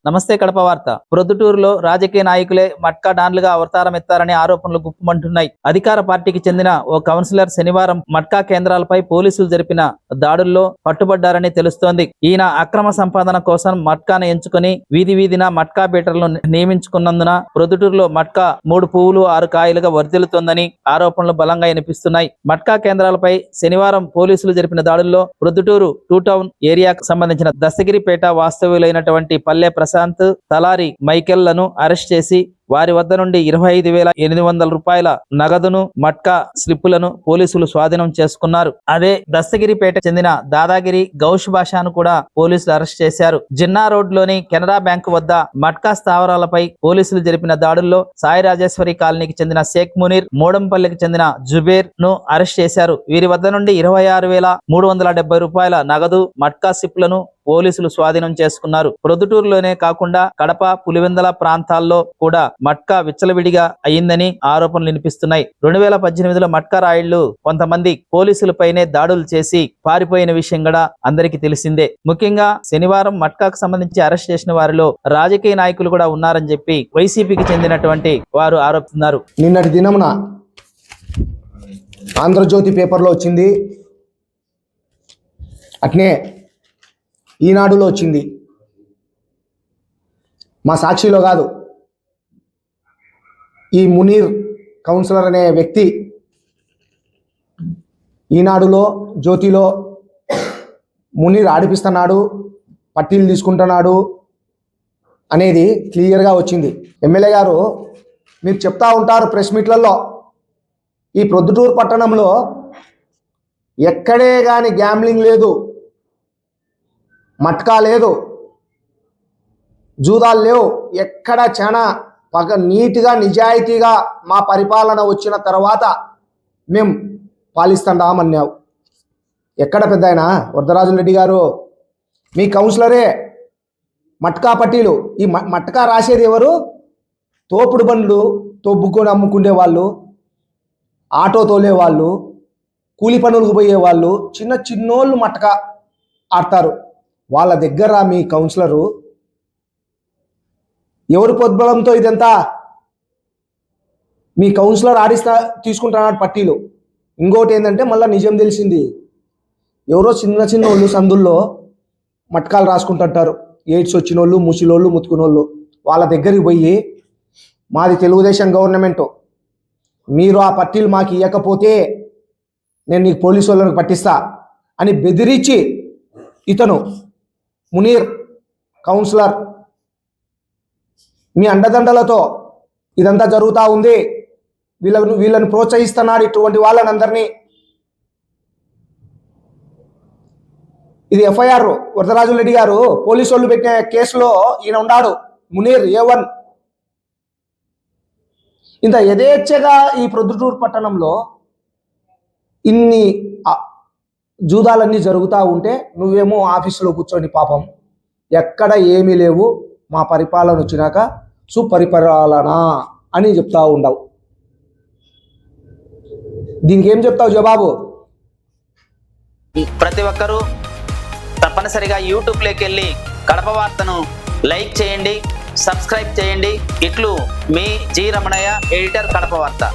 నమస్తే కడప వార్త. ప్రొద్దుటూరులో రాజకీయ నాయకులే మట్కా డాన్లుగా అవతారం ఎత్తారనే ఆరోపణలు గుప్పుమంటున్నాయి. అధికార పార్టీకి చెందిన ఓ కౌన్సిలర్ శనివారం మట్కా కేంద్రాలపై పోలీసులు జరిపిన దాడుల్లో పట్టుబడ్డారని తెలుస్తోంది. ఈయన అక్రమ సంపాదన కోసం మట్కాను ఎంచుకుని వీధి వీధిన మట్కా బీటర్లను నియమించుకున్నందున ప్రొద్దుటూరులో మట్కా 3 పువ్వులు 6 కాయలుగా వర్ధిల్లుతోందని ఆరోపణలు బలంగా వినిపిస్తున్నాయి. మట్కా కేంద్రాలపై శనివారం పోలీసులు జరిపిన దాడుల్లో ప్రొద్దుటూరు 2 టౌన్ ఏరియాకు సంబంధించిన దస్తగిరిపేట వాస్తవ్యులైనటువంటి పల్లె ప్రశాంత్, తలారి మైకేల్ లను అరెస్ట్ చేసి వారి వద్ద నుండి 25,800 రూపాయల నగదును, మట్కా స్లిప్పులను పోలీసులు స్వాధీనం చేసుకున్నారు. అదే దస్తగిరిపేట చెందిన దాదాగిరి గౌష్ భాషాను కూడా పోలీసులు అరెస్ట్ చేశారు. జిన్నా రోడ్ లోని కెనరా బ్యాంకు వద్ద మట్కా స్థావరాలపై పోలీసులు జరిపిన దాడుల్లో సాయి రాజేశ్వరి కాలనీకి చెందిన షేక్ మునీర్, మోడంపల్లికి చెందిన జుబేర్ ను అరెస్ట్ చేశారు. వీరి వద్ద నుండి 26,370 రూపాయల నగదు, మట్కా స్లిప్పులను పోలీసులు స్వాధీనం చేసుకున్నారు. ప్రొద్దుటూరులోనే కాకుండా కడప, పులివెందల ప్రాంతాల్లో కూడా మట్కా విచ్చలవిడిగా అయ్యిందని ఆరోపణలు వినిపిస్తున్నాయి. 2018లో మట్కా రాయిళ్లు కొంతమంది పోలీసులపైనే దాడులు చేసి పారిపోయిన విషయం కూడా అందరికీ తెలిసిందే. ముఖ్యంగా శనివారం మట్కాకు సంబంధించి అరెస్ట్ చేసిన వారిలో రాజకీయ నాయకులు కూడా ఉన్నారని చెప్పి వైసీపీకి చెందినటువంటి వారు ఆరోపిస్తున్నారు. నిన్నటి దినమున ఆంధ్రజ్యోతి పేపర్లో వచ్చింది, అట్నే ఈనాడులో వచ్చింది, మా సాక్షిలో కాదు. ఈ మునీర్ కౌన్సిలర్ అనే వ్యక్తి ఈనాడులో, జ్యోతిలో మునీర్ ఆడిపిస్తున్నాడు, పట్టీలు తీసుకుంటున్నాడు అనేది క్లియర్గా వచ్చింది. ఎమ్మెల్యే గారు మీరు చెప్తా ఉంటారు ప్రెస్ మీట్లలో, ఈ ప్రొద్దుటూరు పట్టణంలో ఎక్కడే కానీ గ్యాంబ్లింగ్ లేదు, మట్కా లేదు, జూదాలు లేవు, ఎక్కడ చాలా నీట్గా నిజాయితీగా మా పరిపాలన వచ్చిన తర్వాత మేము పాలిస్తామన్నావు. ఎక్కడ పెద్ద ఆయన వరదరాజులరెడ్డి గారు, మీ కౌన్సిలరే మట్కా పట్టీలు, ఈ మట్కా రాసేది ఎవరు? తోపుడు బండ్లు తొబ్బుకొని అమ్ముకునే వాళ్ళు, ఆటో తోలే వాళ్ళు, కూలి పనులకు పోయే వాళ్ళు, చిన్నోళ్ళు మట్కా ఆడతారు. వాళ్ళ దగ్గర మీ కౌన్సిలరు ఎవరు పొద్దుబలంతో ఇదంతా మీ కౌన్సిలర్ తీసుకుంటున్నాడు పట్టీలు. ఇంకోటి ఏంటంటే మళ్ళీ నిజం తెలిసింది, ఎవరో చిన్న వాళ్ళు సందుల్లో మట్కాలు రాసుకుంటుంటారు, ఎయిడ్స్ వచ్చిన వాళ్ళు, ముసిలోళ్ళు, ముత్తుకునోళ్ళు. వాళ్ళ దగ్గరికి పోయి మాది తెలుగుదేశం గవర్నమెంటు, మీరు ఆ పట్టీలు మాకు ఇవ్వకపోతే నేను నీకు పోలీసు వాళ్ళకి పట్టిస్తా అని బెదిరించి ఇతను మునీర్ కౌన్సిలర్ మీ అండదండలతో ఇదంతా జరుగుతూ ఉంది. వీళ్ళని ప్రోత్సహిస్తున్నారు, ఇటువంటి వాళ్ళని అందరినీ. ఇది ఎఫ్ఐఆర్ వరదరాజులరెడ్డి గారు పోలీసు వాళ్ళు పెట్టిన కేసులో ఈయన ఉన్నాడు, మునీర్ A1. ఇంత యథేచ్ఛగా ఈ ప్రొద్దుటూరు పట్టణంలో ఇన్ని జూదాలన్నీ జరుగుతూ ఉంటే నువ్వేమో ఆఫీసులో కూర్చొని పాపం ఎక్కడ ఏమీ లేవు, మా పరిపాలన వచ్చినాక సుపరిపాలన అని చెప్తా ఉండవు. దీనికి ఏం చెప్తావు జవాబు? ప్రతి ఒక్కరూ తప్పనిసరిగా యూట్యూబ్లోకి వెళ్ళి కడప వార్తను లైక్ చేయండి, సబ్స్క్రైబ్ చేయండి. ఇట్లు మీ జి రమణయ్య, ఎడిటర్, కడప వార్త.